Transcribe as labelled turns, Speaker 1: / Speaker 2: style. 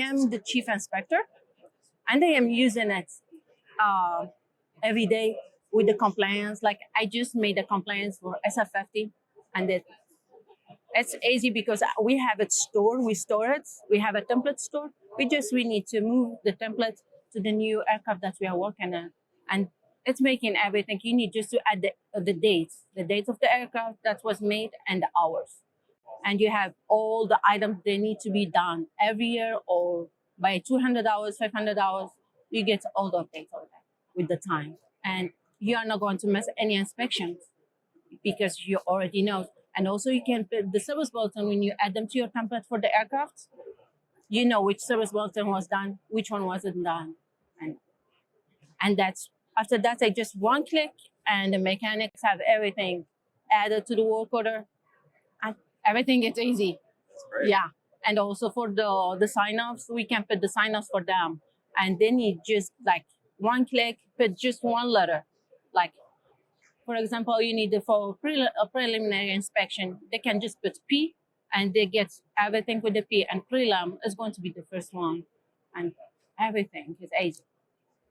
Speaker 1: am the chief inspector, and I am using it every day with the compliance. Like I just made a compliance for SF50, and it's easy because we have it stored. We store it. We have a template store. We need to move the template to the new aircraft that we are working on, and it's making everything. You need just to add the dates of the aircraft that was made, and the hours, and you have all the items they need to be done every year or by 200 hours, 500 hours. You get all the updates all that with the time, and you are not going to miss any inspections because you already know. And also you can put the service bulletin when you add them to your template for the aircraft. You know which service bulletin was done, which one wasn't done. And that's after that, I just one click and the mechanics have everything added to the work order. And everything is easy. Yeah. And also for the sign-offs, we can put the sign-offs for them. And then you just like one click, put just one letter. Like, for example, you need it for a preliminary inspection. They can just put P and they get everything with the P, and prelim is going to be the first one. And everything is easy.